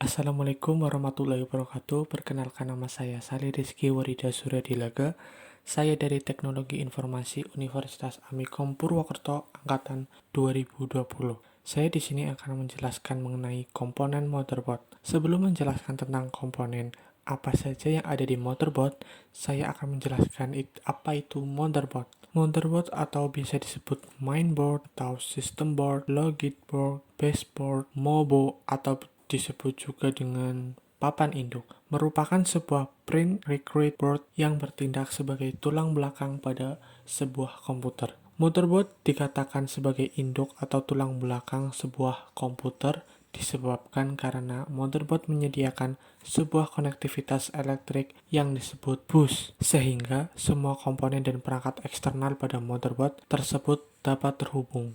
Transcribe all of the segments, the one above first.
Assalamualaikum warahmatullahi wabarakatuh. Perkenalkan, nama saya Salih Rizky Warida Suryadilaga. Saya dari Teknologi Informasi Universitas Amikom Purwokerto angkatan 2020. Saya di sini akan menjelaskan mengenai komponen motherboard. Sebelum menjelaskan tentang komponen apa saja yang ada di motherboard, saya akan menjelaskan apa itu motherboard. Motherboard atau bisa disebut mainboard atau system board, logic board, baseboard, mobo atau disebut juga dengan papan induk, merupakan sebuah print circuit board yang bertindak sebagai tulang belakang pada sebuah komputer. Motherboard dikatakan sebagai induk atau tulang belakang sebuah komputer disebabkan karena motherboard menyediakan sebuah konektivitas elektrik yang disebut bus, sehingga semua komponen dan perangkat eksternal pada motherboard tersebut dapat terhubung.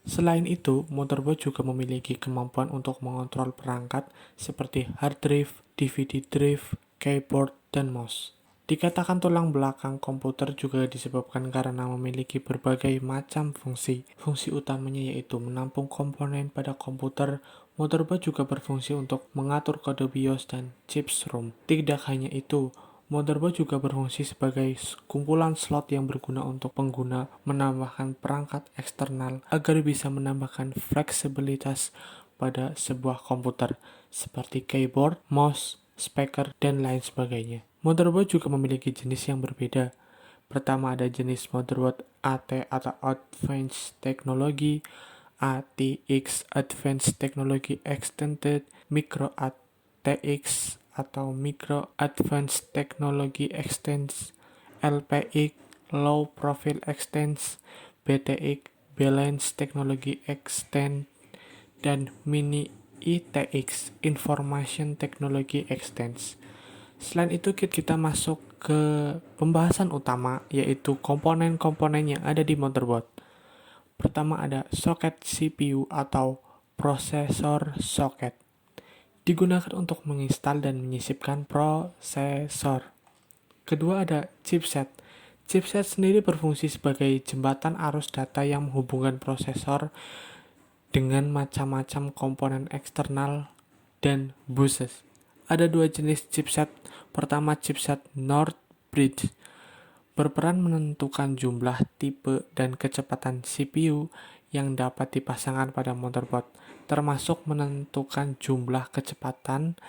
Selain itu, motherboard juga memiliki kemampuan untuk mengontrol perangkat seperti hard drive, DVD drive, keyboard, dan mouse. Dikatakan tulang belakang komputer juga disebabkan karena memiliki berbagai macam fungsi. Fungsi utamanya yaitu menampung komponen pada komputer. Motherboard juga berfungsi untuk mengatur kode BIOS dan chips ROM. Tidak hanya itu, motherboard juga berfungsi sebagai kumpulan slot yang berguna untuk pengguna menambahkan perangkat eksternal agar bisa menambahkan fleksibilitas pada sebuah komputer, seperti keyboard, mouse, speaker, dan lain sebagainya. Motherboard juga memiliki jenis yang berbeda. Pertama ada jenis motherboard AT atau Advanced Technology, ATX Advanced Technology Extended, Micro ATX atau Micro Advanced Technology Extends, LPX Low Profile Extends, BTX Balanced Technology Extend, dan Mini ITX Information Technology Extends. Selain itu kita masuk ke pembahasan utama, yaitu komponen-komponen yang ada di motherboard. Pertama ada soket CPU atau prosesor soket. Digunakan untuk menginstal dan menyisipkan prosesor. Kedua ada chipset. Chipset sendiri berfungsi sebagai jembatan arus data yang menghubungkan prosesor dengan macam-macam komponen eksternal dan buses. Ada dua jenis chipset. Pertama, chipset North Bridge berperan menentukan jumlah, tipe, dan kecepatan CPU yang dapat dipasangkan pada motherboard, termasuk menentukan jumlah, kecepatan,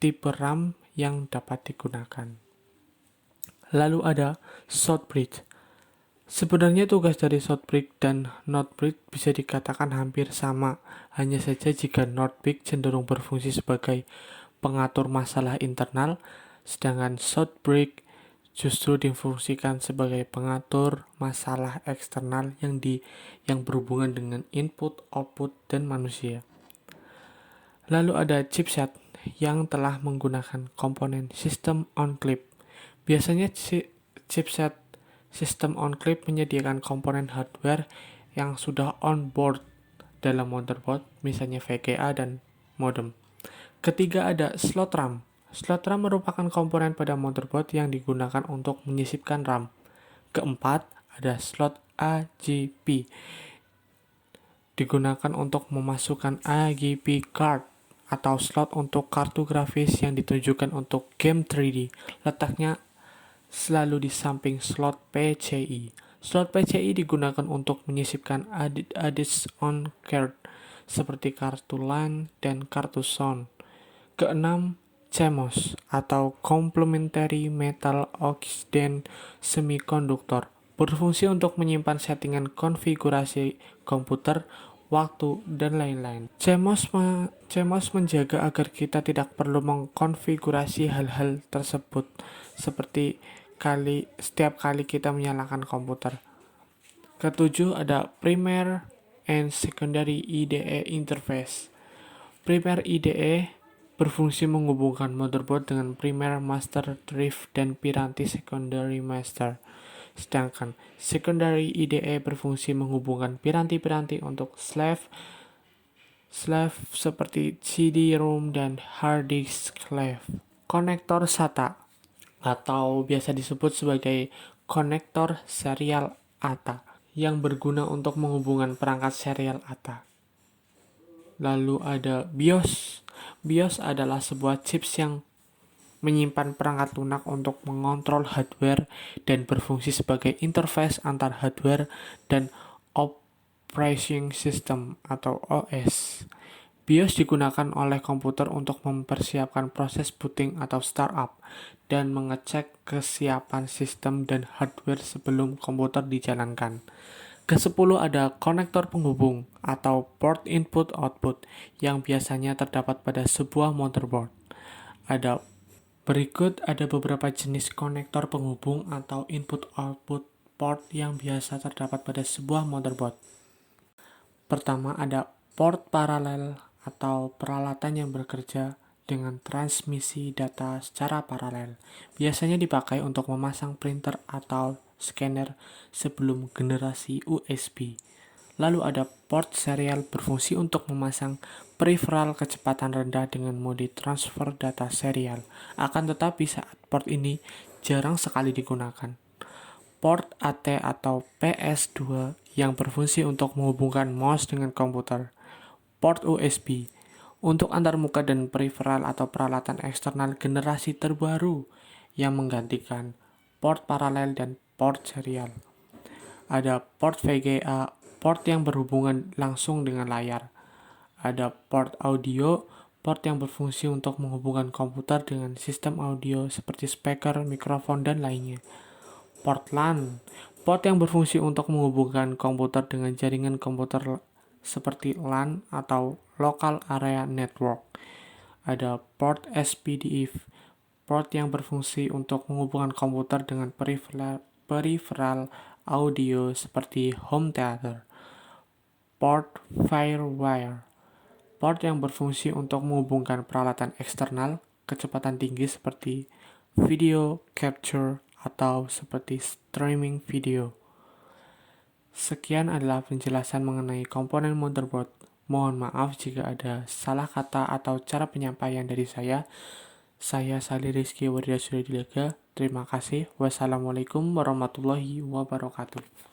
tipe RAM yang dapat digunakan. Lalu ada South Bridge. Sebenarnya tugas dari South Bridge dan North Bridge bisa dikatakan hampir sama, hanya saja jika North Bridge cenderung berfungsi sebagai pengatur masalah internal, sedangkan South Bridge justru difungsikan sebagai pengatur masalah eksternal yang berhubungan dengan input, output, dan manusia. Lalu ada chipset yang telah menggunakan komponen System on Chip. Biasanya chipset System on Chip menyediakan komponen hardware yang sudah on board dalam motherboard, misalnya VGA dan modem. Ketiga ada slot RAM. Slot RAM merupakan komponen pada motherboard yang digunakan untuk menyisipkan RAM. Keempat ada slot AGP. Digunakan untuk memasukkan AGP card atau slot untuk kartu grafis yang ditujukan untuk game 3D. Letaknya selalu di samping slot PCI. Slot PCI digunakan untuk menyisipkan add-on card seperti kartu LAN dan kartu sound. Keenam, CMOS atau Complementary Metal Oxide Semiconductor berfungsi untuk menyimpan settingan konfigurasi komputer, waktu, dan lain-lain. CMOS menjaga agar kita tidak perlu mengkonfigurasi hal-hal tersebut seperti setiap kali kita menyalakan komputer. Ketujuh ada Primary and Secondary IDE Interface. Primary IDE berfungsi menghubungkan motherboard dengan primary master drive dan piranti secondary master. Sedangkan secondary IDE berfungsi menghubungkan piranti-piranti untuk slave seperti CD-ROM dan hard disk slave. Konektor SATA atau biasa disebut sebagai konektor serial ATA yang berguna untuk menghubungkan perangkat serial ATA. Lalu ada BIOS. BIOS adalah sebuah chips yang menyimpan perangkat lunak untuk mengontrol hardware dan berfungsi sebagai interface antar hardware dan operating system atau OS. BIOS digunakan oleh komputer untuk mempersiapkan proses booting atau startup dan mengecek kesiapan sistem dan hardware sebelum komputer dijalankan. Ke-10 ada konektor penghubung atau port input-output yang biasanya terdapat pada sebuah motherboard. Berikut ada beberapa jenis konektor penghubung atau input-output port yang biasa terdapat pada sebuah motherboard. Pertama ada port paralel atau peralatan yang bekerja dengan transmisi data secara paralel. Biasanya dipakai untuk memasang printer atau scanner sebelum generasi USB. Lalu ada port serial berfungsi untuk memasang peripheral kecepatan rendah dengan mode transfer data serial. Akan tetapi saat port ini jarang sekali digunakan. Port AT atau PS2 yang berfungsi untuk menghubungkan mouse dengan komputer. Port USB untuk antarmuka dan peripheral atau peralatan eksternal generasi terbaru yang menggantikan port paralel dan port serial. Ada port VGA, port yang berhubungan langsung dengan layar. Ada port audio, port yang berfungsi untuk menghubungkan komputer dengan sistem audio seperti speaker, mikrofon, dan lainnya. Port LAN, port yang berfungsi untuk menghubungkan komputer dengan jaringan komputer seperti LAN atau Local Area Network. Ada port SPDIF, port yang berfungsi untuk menghubungkan komputer dengan peripheral audio seperti home theater. Port Firewire, port yang berfungsi untuk menghubungkan peralatan eksternal kecepatan tinggi seperti video capture atau seperti streaming video. Sekian adalah penjelasan mengenai komponen motherboard. Mohon maaf jika ada salah kata atau cara penyampaian dari saya. Saya Salih Rizky Waridasura Dilega. Terima kasih. Wassalamualaikum warahmatullahi wabarakatuh.